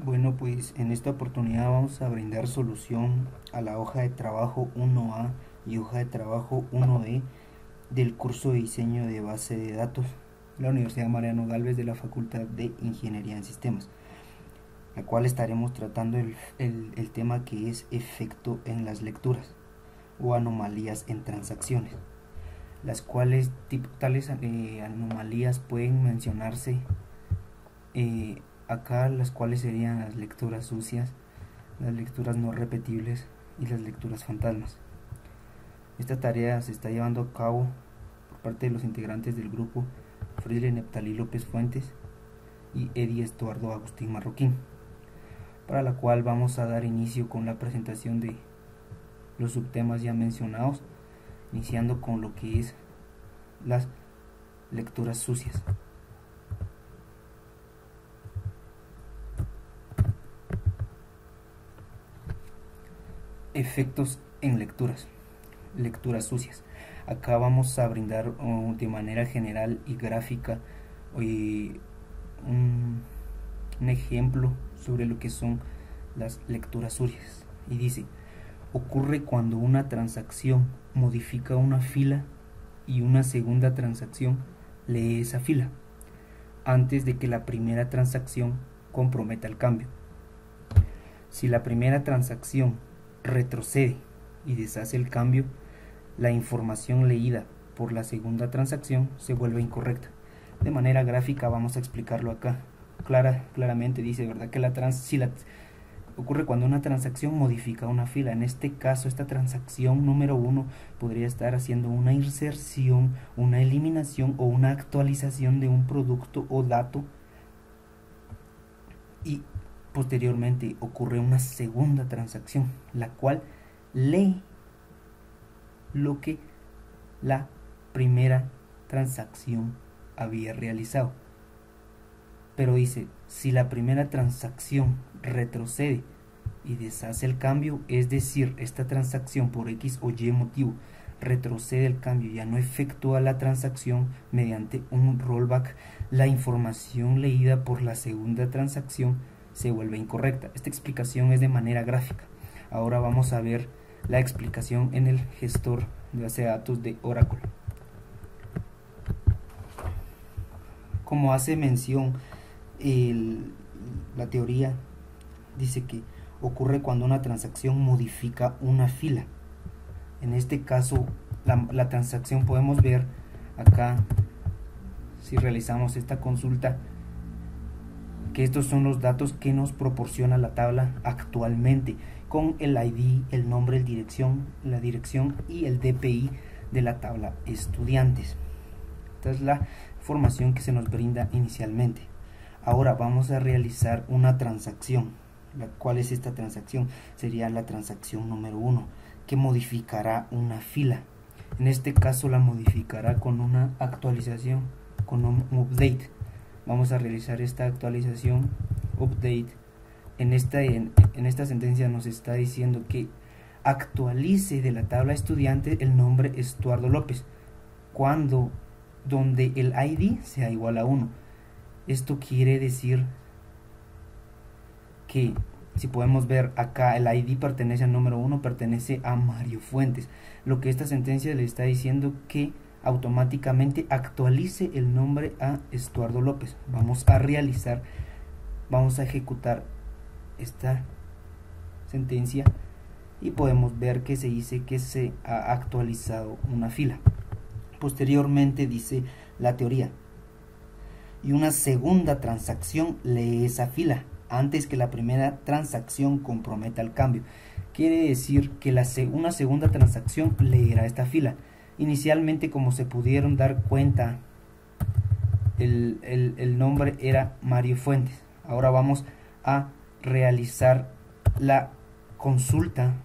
Bueno, pues en esta oportunidad vamos a brindar solución a la hoja de trabajo 1A y hoja de trabajo 1B del curso de diseño de base de datos de la Universidad Mariano Gálvez de la Facultad de Ingeniería en Sistemas, la cual estaremos tratando el tema que es efecto en las lecturas o anomalías en transacciones, las cuales tales anomalías pueden mencionarse acá, las cuales serían las lecturas sucias, las lecturas no repetibles y las lecturas fantasmas. Esta tarea se está llevando a cabo por parte de los integrantes del grupo Fridley Neptalí López Fuentes y Eddie Estuardo Agustín Marroquín, para la cual vamos a dar inicio con la presentación de los subtemas ya mencionados, iniciando con lo que es las lecturas sucias. Efectos en lecturas sucias. Acá vamos a brindar de manera general y gráfica un ejemplo sobre lo que son las lecturas sucias. Y dice: ocurre cuando una transacción modifica una fila y una segunda transacción lee esa fila antes de que la primera transacción comprometa el cambio. Si la primera transacción retrocede y deshace el cambio, la información leída por la segunda transacción se vuelve incorrecta. De manera gráfica vamos a explicarlo acá. Claramente dice, ¿verdad?, que ocurre cuando una transacción modifica una fila. En este caso, esta transacción número 1 podría estar haciendo una inserción, una eliminación o una actualización de un producto o dato, y posteriormente ocurre una segunda transacción, la cual lee lo que la primera transacción había realizado. Pero dice, si la primera transacción retrocede y deshace el cambio, es decir, esta transacción por X o Y motivo retrocede el cambio, ya no efectúa la transacción mediante un rollback, la información leída por la segunda transacción se vuelve incorrecta. Esta explicación es de manera gráfica. Ahora vamos a ver la explicación en el gestor de base de datos de Oracle. Como hace mención la teoría, dice que ocurre cuando una transacción modifica una fila. En este caso, la transacción, podemos ver acá, si realizamos esta consulta, que estos son los datos que nos proporciona la tabla actualmente, con el ID, el nombre, la dirección y el DPI de la tabla estudiantes. Esta es la información que se nos brinda inicialmente. Ahora vamos a realizar una transacción. ¿Cuál es esta transacción? Sería la transacción número 1, que modificará una fila. En este caso la modificará con una actualización, con un update. Vamos a realizar esta actualización, update. En esta sentencia nos está diciendo que actualice de la tabla estudiante el nombre Estuardo López, donde el ID sea igual a 1. Esto quiere decir que, si podemos ver acá, el ID pertenece al número 1, pertenece a Mario Fuentes. Lo que esta sentencia le está diciendo, que automáticamente actualice el nombre a Estuardo López. Vamos a ejecutar esta sentencia y podemos ver que se dice que se ha actualizado una fila. Posteriormente dice la teoría: y una segunda transacción lee esa fila antes que la primera transacción comprometa el cambio. Quiere decir que una segunda transacción leerá esta fila. Inicialmente, como se pudieron dar cuenta, el nombre era Mario Fuentes. Ahora vamos a realizar la consulta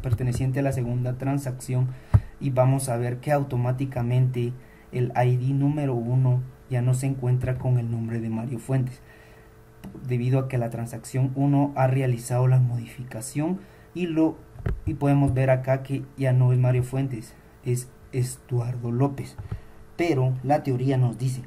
perteneciente a la segunda transacción y vamos a ver que automáticamente el ID número 1 ya no se encuentra con el nombre de Mario Fuentes, debido a que la transacción 1 ha realizado la modificación y podemos ver acá que ya no es Mario Fuentes, es Estuardo López. Pero la teoría nos dice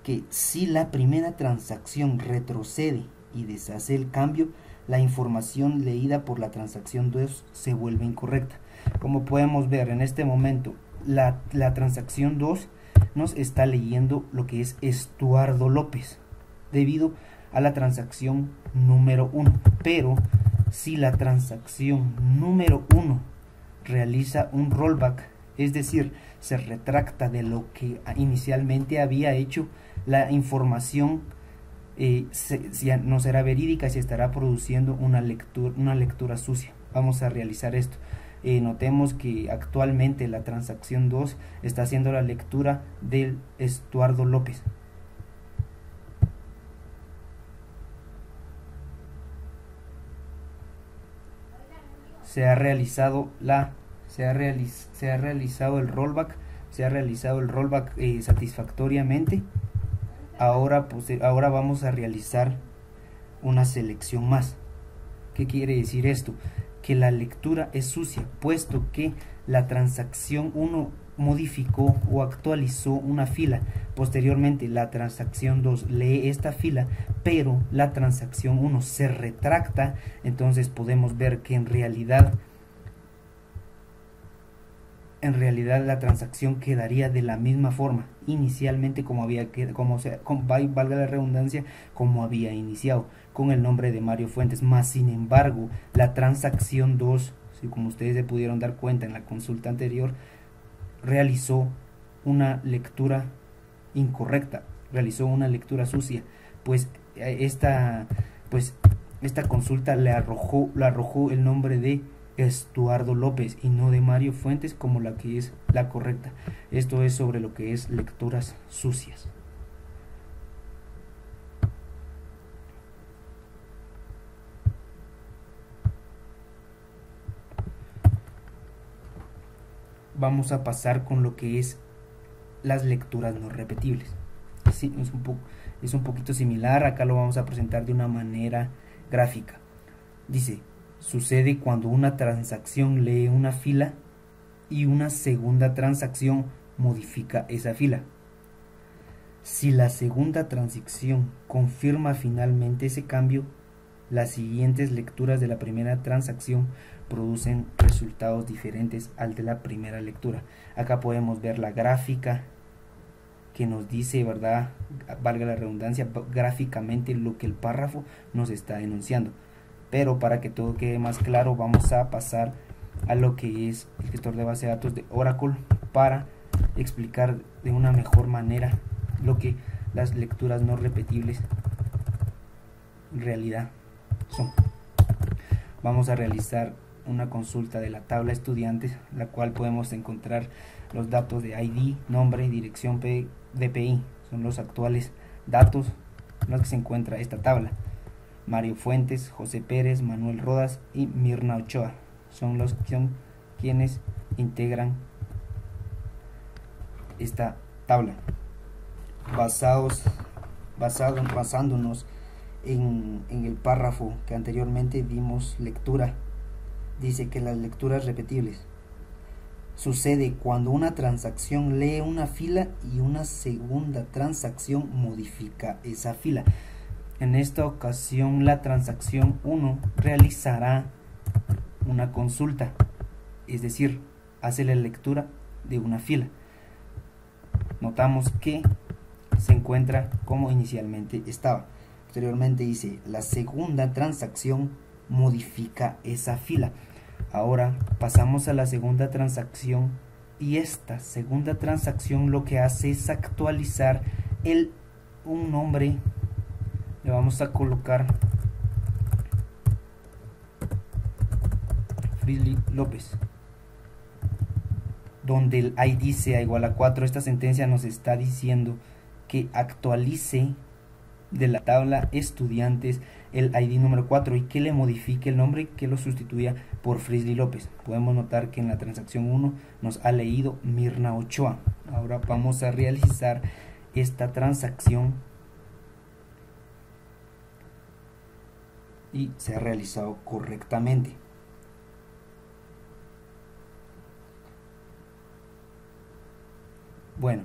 que si la primera transacción retrocede y deshace el cambio, la información leída por la transacción 2 se vuelve incorrecta. Como podemos ver en este momento, la transacción 2 nos está leyendo lo que es Estuardo López debido a la transacción número 1, pero si la transacción número 1 realiza un rollback, es decir, se retracta de lo que inicialmente había hecho, la información no será verídica y se estará produciendo una lectura sucia. Vamos a realizar esto. Notemos que actualmente la transacción 2 está haciendo la lectura del Estuardo López. Se ha realizado el rollback, satisfactoriamente. Ahora vamos a realizar una selección más. ¿Qué quiere decir esto? Que la lectura es sucia, puesto que la transacción 1 modificó o actualizó una fila. Posteriormente la transacción 2 lee esta fila, pero la transacción 1 se retracta. Entonces podemos ver que en realidad la transacción quedaría de la misma forma inicialmente valga la redundancia, como había iniciado, con el nombre de Mario Fuentes. Más sin embargo, la transacción 2, como ustedes se pudieron dar cuenta en la consulta anterior, realizó una lectura incorrecta, realizó una lectura sucia, pues esta consulta le arrojó el nombre de Estuardo López y no de Mario Fuentes como la que es la correcta. Esto es sobre lo que es lecturas sucias. Vamos a pasar con lo que es las lecturas no repetibles. Sí, es un poquito similar. Acá lo vamos a presentar de una manera gráfica. Dice: sucede cuando una transacción lee una fila y una segunda transacción modifica esa fila. Si la segunda transacción confirma finalmente ese cambio, las siguientes lecturas de la primera transacción producen resultados diferentes al de la primera lectura. Acá podemos ver la gráfica que nos dice, ¿verdad?, valga la redundancia, gráficamente lo que el párrafo nos está enunciando. Pero para que todo quede más claro, vamos a pasar a lo que es el gestor de base de datos de Oracle para explicar de una mejor manera lo que las lecturas no repetibles en realidad son. Vamos a realizar una consulta de la tabla estudiantes, la cual podemos encontrar los datos de ID, nombre, dirección, DPI. Son los actuales datos en los que se encuentra esta tabla. Mario Fuentes, José Pérez, Manuel Rodas y Mirna Ochoa son quienes integran esta tabla. Basándonos en el párrafo que anteriormente dimos lectura, dice que las lecturas repetibles sucede cuando una transacción lee una fila y una segunda transacción modifica esa fila. En esta ocasión la transacción 1 realizará una consulta, es decir, hace la lectura de una fila. Notamos que se encuentra como inicialmente estaba. Posteriormente dice: la segunda transacción modifica esa fila. Ahora pasamos a la segunda transacción y esta segunda transacción lo que hace es actualizar un nombre. Le vamos a colocar Frisley López, donde el ID sea igual a 4. Esta sentencia nos está diciendo que actualice de la tabla estudiantes el ID número 4 y que le modifique el nombre, que lo sustituya por Frisley López. Podemos notar que en la transacción 1 nos ha leído Mirna Ochoa. Ahora vamos a realizar esta transacción y se ha realizado correctamente. Bueno,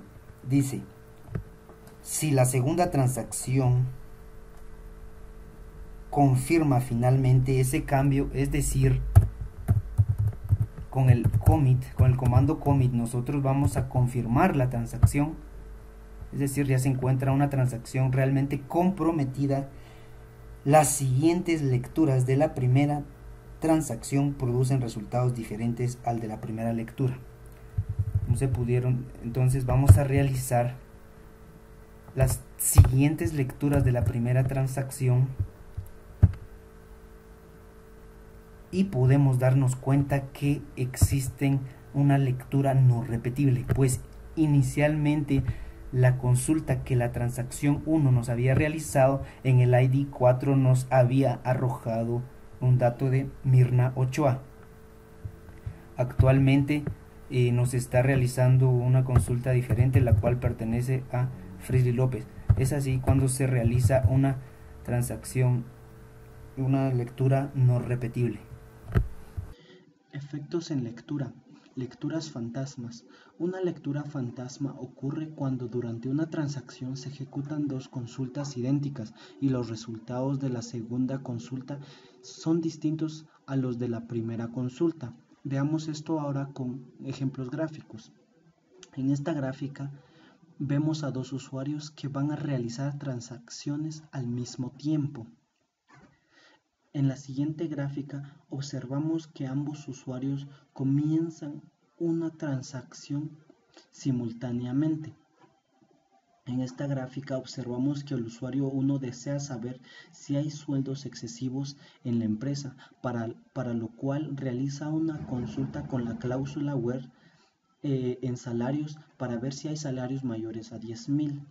dice: si la segunda transacción confirma finalmente ese cambio, es decir, con el commit, con el comando commit, nosotros vamos a confirmar la transacción, es decir, ya se encuentra una transacción realmente comprometida. Las siguientes lecturas de la primera transacción producen resultados diferentes al de la primera lectura. No se pudieron, entonces vamos a realizar las siguientes lecturas de la primera transacción y podemos darnos cuenta que existen una lectura no repetible, pues inicialmente la consulta que la transacción 1 nos había realizado en el ID 4 nos había arrojado un dato de Mirna Ochoa. Actualmente nos está realizando una consulta diferente, la cual pertenece a Frisly López. Es así cuando se realiza una transacción, una lectura no repetible. Efectos en lectura. Lecturas fantasmas. Una lectura fantasma ocurre cuando durante una transacción se ejecutan dos consultas idénticas y los resultados de la segunda consulta son distintos a los de la primera consulta. Veamos esto ahora con ejemplos gráficos. En esta gráfica vemos a dos usuarios que van a realizar transacciones al mismo tiempo. En la siguiente gráfica observamos que ambos usuarios comienzan una transacción simultáneamente. En esta gráfica observamos que el usuario 1 desea saber si hay sueldos excesivos en la empresa, para lo cual realiza una consulta con la cláusula where en salarios para ver si hay salarios mayores a 10.000.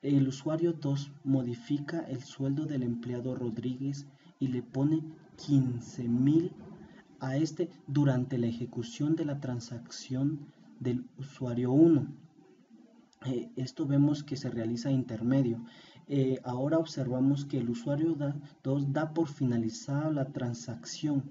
El usuario 2 modifica el sueldo del empleado Rodríguez y le pone 15.000 a este durante la ejecución de la transacción del usuario 1. Esto vemos que se realiza intermedio. Ahora observamos que el usuario 2 da por finalizada la transacción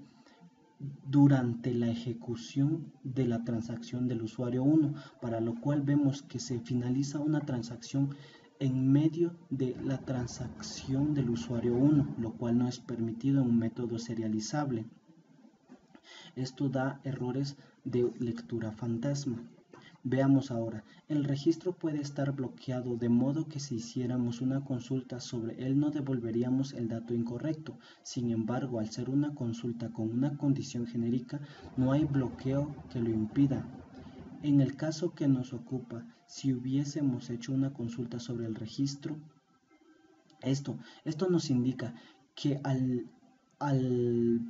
durante la ejecución de la transacción del usuario 1, para lo cual vemos que se finaliza una transacción en medio de la transacción del usuario 1, lo cual no es permitido en un método serializable. Esto da errores de lectura fantasma. Veamos ahora, el registro puede estar bloqueado de modo que si hiciéramos una consulta sobre él no devolveríamos el dato incorrecto. Sin embargo, al ser una consulta con una condición genérica, no hay bloqueo que lo impida. En el caso que nos ocupa, si hubiésemos hecho una consulta sobre el registro, esto nos indica que al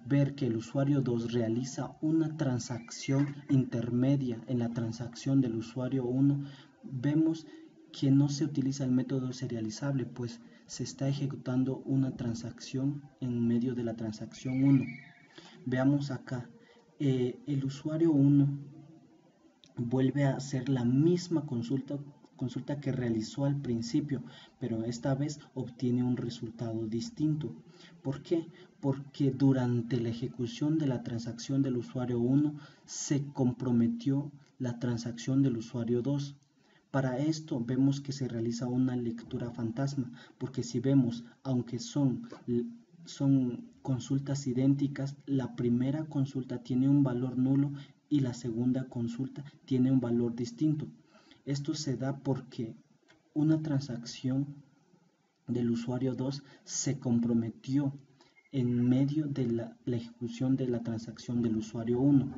ver que el usuario 2 realiza una transacción intermedia en la transacción del usuario 1, vemos que no se utiliza el método serializable, pues se está ejecutando una transacción en medio de la transacción 1. Veamos acá, el usuario 1 vuelve a hacer la misma consulta que realizó al principio, pero esta vez obtiene un resultado distinto. ¿Por qué? Porque durante la ejecución de la transacción del usuario 1 se comprometió la transacción del usuario 2. Para esto vemos que se realiza una lectura fantasma, porque si vemos, aunque son consultas idénticas, la primera consulta tiene un valor nulo y la segunda consulta tiene un valor distinto. Esto se da porque una transacción del usuario 2 se comprometió en medio de la ejecución de la transacción del usuario 1.